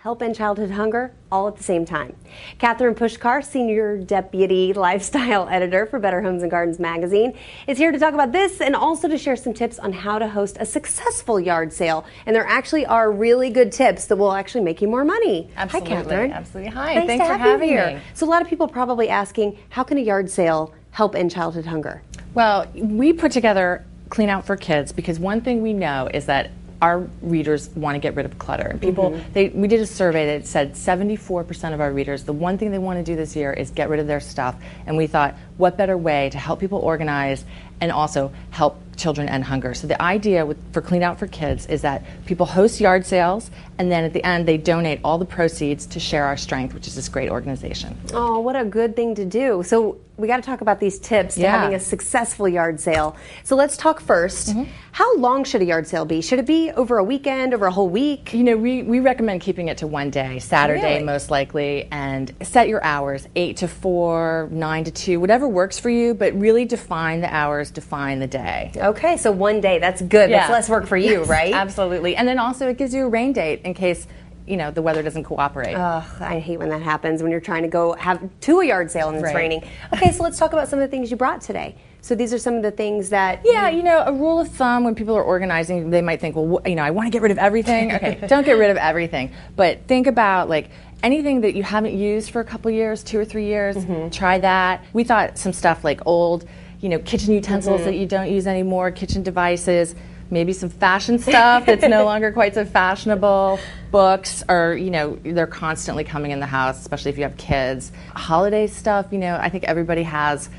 help end childhood hunger, all at the same time. Katherine Pushkar, Senior Deputy Lifestyle Editor for Better Homes and Gardens magazine, is here to talk about this and also to share some tips on how to host a successful yard sale. And there actually are really good tips that will actually make you more money. Absolutely. Hi, Katherine. Absolutely. Hi. Nice Thanks to for have having you here. me. So a lot of people are probably asking, how can a yard sale help end childhood hunger? Well, we put together Clean Out for Kids because one thing we know is that our readers want to get rid of clutter. People, we did a survey that said 74% of our readers, the one thing they want to do this year is get rid of their stuff. And we thought, what better way to help people organize and also help children end hunger? So the idea for Clean Out for Kids is that people host yard sales, and then at the end they donate all the proceeds to Share Our Strength, which is this great organization. Oh, what a good thing to do. So we got to talk about these tips to having a successful yard sale. So let's talk first. How long should a yard sale be? Should it be over a weekend, over a whole week? You know, we recommend keeping it to one day, Saturday most likely, and set your hours, 8 to 4, 9 to 2, whatever works for you, but really define the hours, define the day. Okay, so one day, that's good. That's less work for you, right? Absolutely. And then also it gives you a rain date in case, you know, the weather doesn't cooperate. Ugh, I hate when that happens, when you're trying to go to a yard sale and it's raining. Okay, so let's talk about some of the things you brought today. So these are some of the things that... Yeah, you know, a rule of thumb when people are organizing, they might think, well, you know, I want to get rid of everything. Okay, don't get rid of everything. But think about, like, anything that you haven't used for a couple years, 2 or 3 years, try that. We thought some stuff like old, you know, kitchen utensils that you don't use anymore, kitchen devices, maybe some fashion stuff that's no longer quite so fashionable. Books are, you know, they're constantly coming in the house, especially if you have kids. Holiday stuff, you know, I think everybody has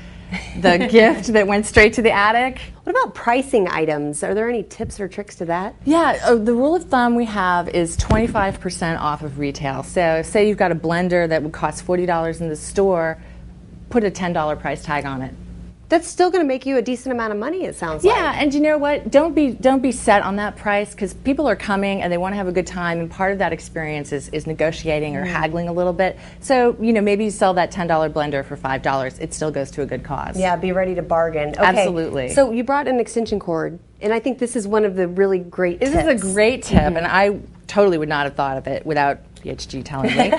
the gift that went straight to the attic. What about pricing items? Are there any tips or tricks to that? Yeah, the rule of thumb we have is 25% off of retail. So say you've got a blender that would cost $40 in the store, put a $10 price tag on it. That's still going to make you a decent amount of money, it sounds like. Yeah, and you know what? Don't be set on that price, because people are coming and they want to have a good time, and part of that experience is negotiating or haggling a little bit. So, you know, maybe you sell that $10 blender for $5. It still goes to a good cause. Yeah, be ready to bargain. Okay. Absolutely. So you brought an extension cord, and I think this is one of the really great tips. This is a great tip, and I totally would not have thought of it without BHG telling me.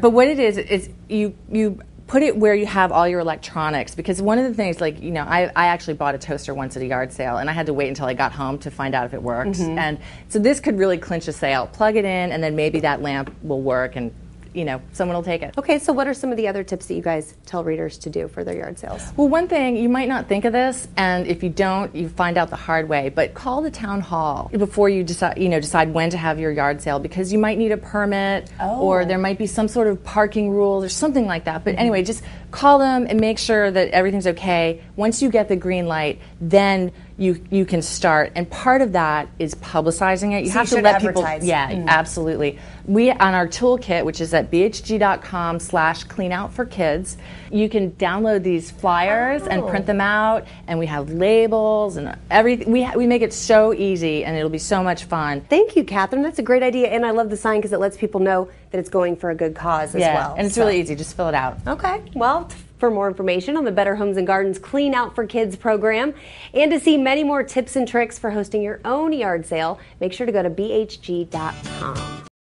But what it is you put it where you have all your electronics, because one of the things, like, you know, I actually bought a toaster once at a yard sale, and I had to wait until I got home to find out if it works. And so this could really clinch a sale. Plug it in, and then maybe that lamp will work, and, you know, someone will take it. Okay, so what are some of the other tips that you guys tell readers to do for their yard sales? Well, one thing, you might not think of this, and if you don't, you find out the hard way, but call the town hall before you decide when to have your yard sale, because you might need a permit, or there might be some sort of parking rules or something like that. But anyway, just call them and make sure that everything's okay. Once you get the green light, then you can start, and part of that is publicizing it. You have to let people. Yeah, absolutely. We, on our toolkit, which is at bhg.com/cleanoutforkids, you can download these flyers and print them out, and we have labels and everything. We make it so easy, and it'll be so much fun. Thank you, Katherine. That's a great idea, and I love the sign because it lets people know that it's going for a good cause as well. And it's really easy. Just fill it out. Okay. Well, for more information on the Better Homes and Gardens Clean Out for Kids program, and to see many more tips and tricks for hosting your own yard sale, make sure to go to bhg.com.